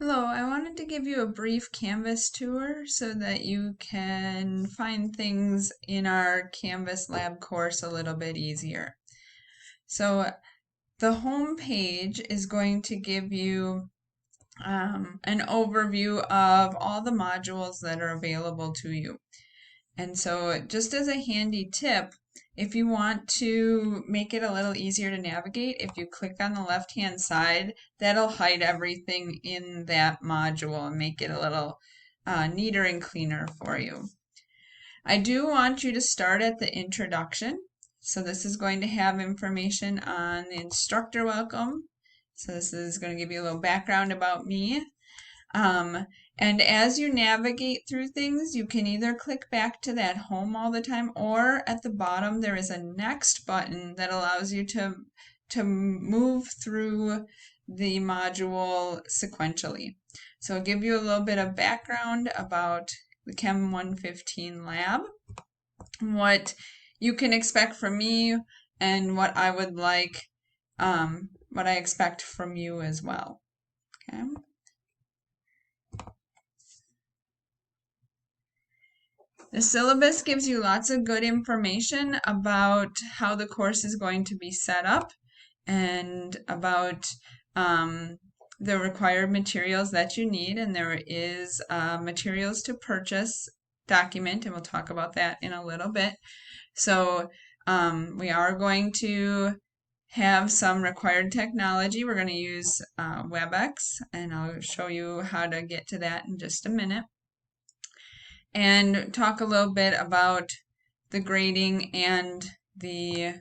Hello, I wanted to give you a brief Canvas tour so that you can find things in our Canvas lab course a little bit easier. So the home page is going to give you an overview of all the modules that are available to you. And so just as a handy tip, if you want to make it a little easier to navigate, if you click on the left-hand side, that'll hide everything in that module and make it a little neater and cleaner for you. I do want you to start at the introduction. So this is going to have information on the instructor welcome. So this is going to give you a little background about me. And as you navigate through things, you can either click back to that home all the time, or at the bottom there is a next button that allows you to move through the module sequentially. So I'll give you a little bit of background about the Chem 115 lab, what you can expect from me, and what I would like, what I expect from you as well. Okay. The syllabus gives you lots of good information about how the course is going to be set up and about the required materials that you need. And there is materials to purchase document, and we'll talk about that in a little bit. So we are going to have some required technology. We're going to use Webex, and I'll show you how to get to that in just a minute, and talk a little bit about the grading and the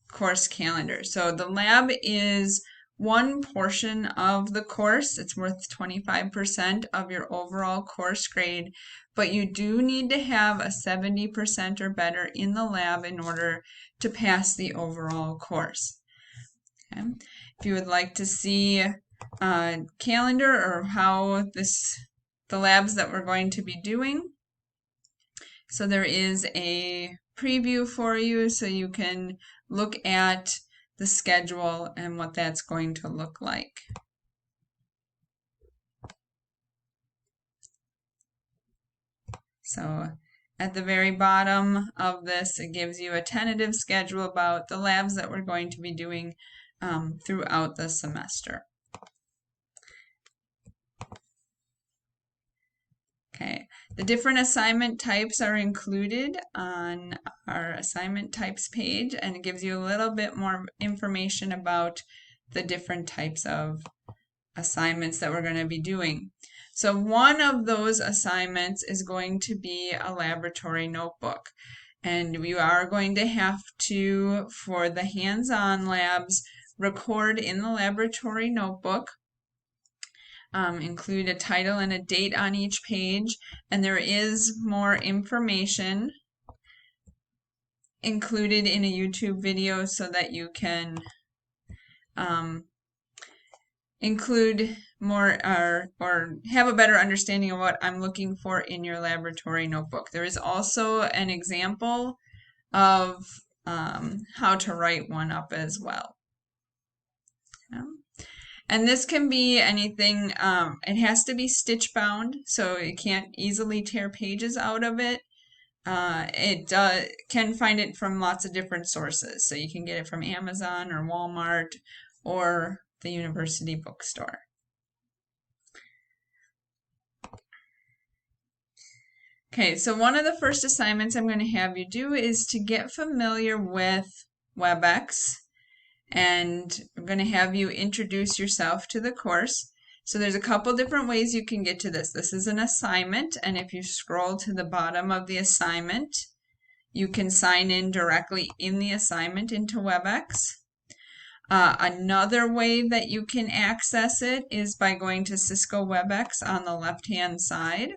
course calendar. So the lab is one portion of the course. It's worth 25% of your overall course grade, but you do need to have a 70% or better in the lab in order to pass the overall course. Okay. If you would like to see a calendar or how the labs that we're going to be doing, so there is a preview for you so you can look at the schedule and what that's going to look like. So at the very bottom of this, it gives you a tentative schedule about the labs that we're going to be doing throughout the semester. Okay, the different assignment types are included on our assignment types page, and it gives you a little bit more information about the different types of assignments that we're going to be doing. So one of those assignments is going to be a laboratory notebook, and we are going to have to, for the hands-on labs, record in the laboratory notebook. Include a title and a date on each page, and there is more information included in a YouTube video so that you can include more or have a better understanding of what I'm looking for in your laboratory notebook. There is also an example of how to write one up as well. Yeah. And this can be anything, it has to be stitch bound, so you can't easily tear pages out of it. Can find it from lots of different sources, so you can get it from Amazon or Walmart or the university bookstore. Okay, so one of the first assignments I'm going to have you do is to get familiar with Webex. And I'm going to have you introduce yourself to the course. So there's a couple different ways you can get to this. This is an assignment, and if you scroll to the bottom of the assignment, you can sign in directly in the assignment into Webex. Another way that you can access it is by going to Cisco Webex on the left-hand side.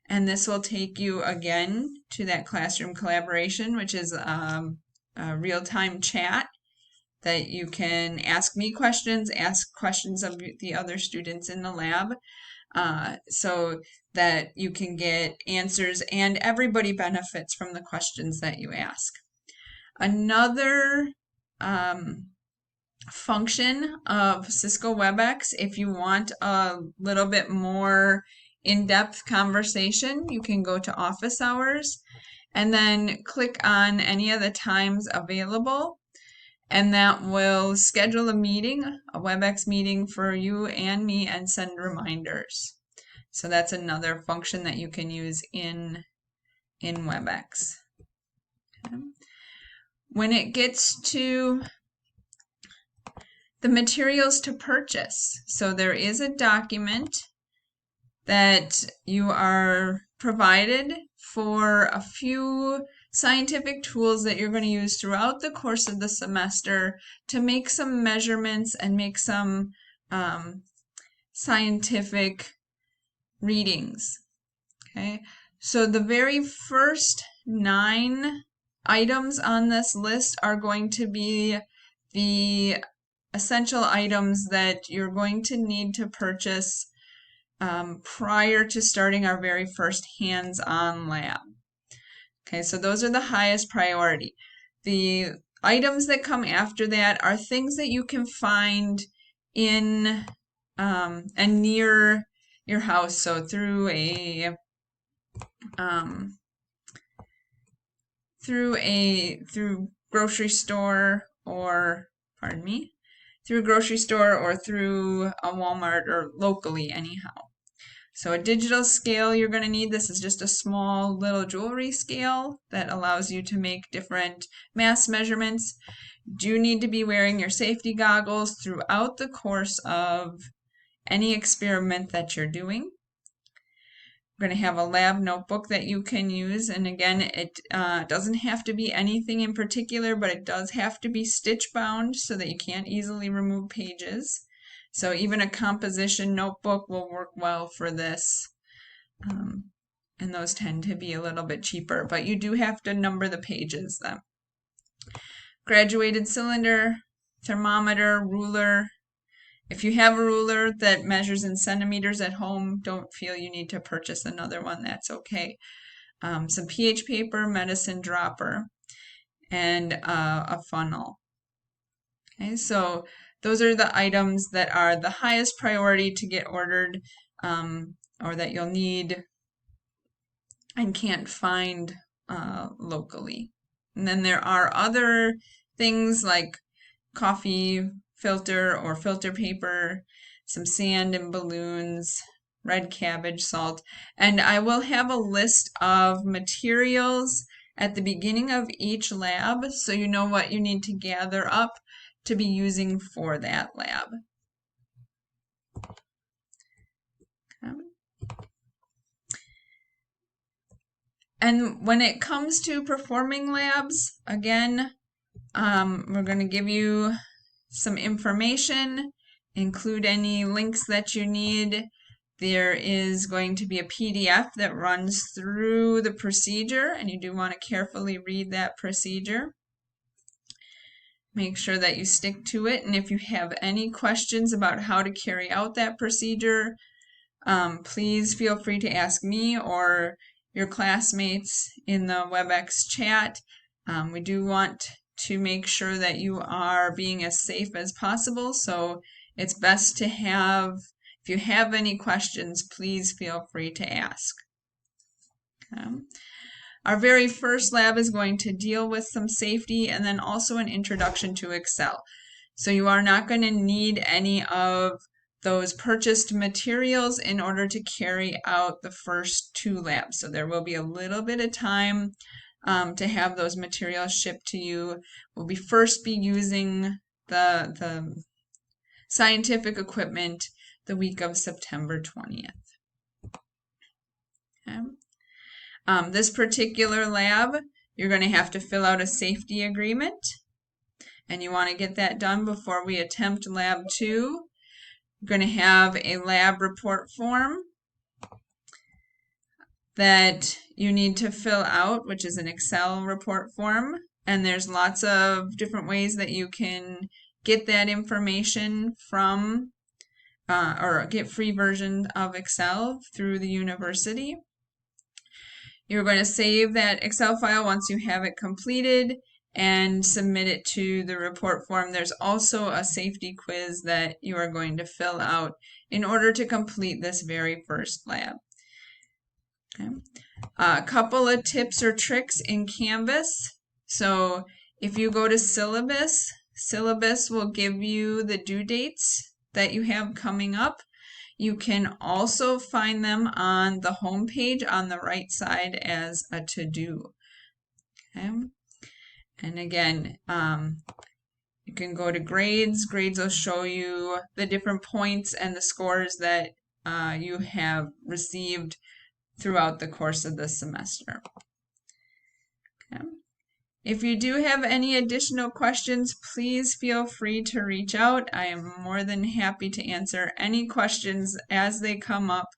And this will take you again to that classroom collaboration, which is a real-time chat that you can ask me questions, ask questions of the other students in the lab, so that you can get answers and everybody benefits from the questions that you ask. Another function of Cisco Webex. If you want a little bit more in-depth conversation, you can go to office hours and then click on any of the times available, and that will schedule a meeting, a Webex meeting for you and me, and send reminders. So that's another function that you can use in Webex. Okay. When it gets to the materials to purchase, so there is a document that you are provided for a few scientific tools that you're going to use throughout the course of the semester to make some measurements and make some scientific readings. Okay, so the very first 9 items on this list are going to be the essential items that you're going to need to purchase prior to starting our very first hands-on lab. Okay, so those are the highest priority. The items that come after that are things that you can find in and near your house. So through a through grocery store, or through a grocery store or through a Walmart, or locally anyhow. So a digital scale you're going to need. This is just a small little jewelry scale that allows you to make different mass measurements. You need to be wearing your safety goggles throughout the course of any experiment that you're doing. We're going to have a lab notebook that you can use, and again, it doesn't have to be anything in particular, but it does have to be stitch bound so that you can't easily remove pages. So even a composition notebook will work well for this, and those tend to be a little bit cheaper, but you do have to number the pages then. Graduated cylinder, thermometer, ruler. If you have a ruler that measures in centimeters at home, don't feel you need to purchase another one. That's okay. Some pH paper, medicine dropper, and a funnel. Okay, so those are the items that are the highest priority to get ordered, or that you'll need and can't find locally. And then there are other things like coffee filter or filter paper, some sand and balloons, red cabbage, salt, and I will have a list of materials at the beginning of each lab so you know what you need to gather up to be using for that lab. Okay. And when it comes to performing labs, again, we're going to give you some information, include any links that you need. There is going to be a PDF that runs through the procedure, and you do want to carefully read that procedure. Make sure that you stick to it, and if you have any questions about how to carry out that procedure, please feel free to ask me or your classmates in the Webex chat. We do want to make sure that you are being as safe as possible, so it's best to have, if you have any questions, please feel free to ask. Okay. Our very first lab is going to deal with some safety and then also an introduction to Excel. So you are not going to need any of those purchased materials in order to carry out the first 2 labs. So there will be a little bit of time to have those materials shipped to you. We'll first be using the scientific equipment the week of September 20th. Okay. This particular lab, you're going to have to fill out a safety agreement, and you want to get that done before we attempt lab 2. You're going to have a lab report form that you need to fill out, which is an Excel report form, and there's lots of different ways that you can get that information from or get free version of Excel through the university. You're going to save that Excel file once you have it completed, and submit it to the report form. There's also a safety quiz that you are going to fill out in order to complete this very first lab. Okay. A couple of tips or tricks in Canvas. So if you go to syllabus, syllabus will give you the due dates that you have coming up. You can also find them on the home page on the right side as a to-do. Okay. And again, you can go to grades. Grades will show you the different points and the scores that you have received throughout the course of the semester. Okay. If you do have any additional questions, please feel free to reach out. I am more than happy to answer any questions as they come up,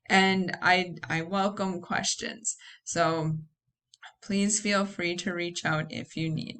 and I welcome questions. So please feel free to reach out if you need.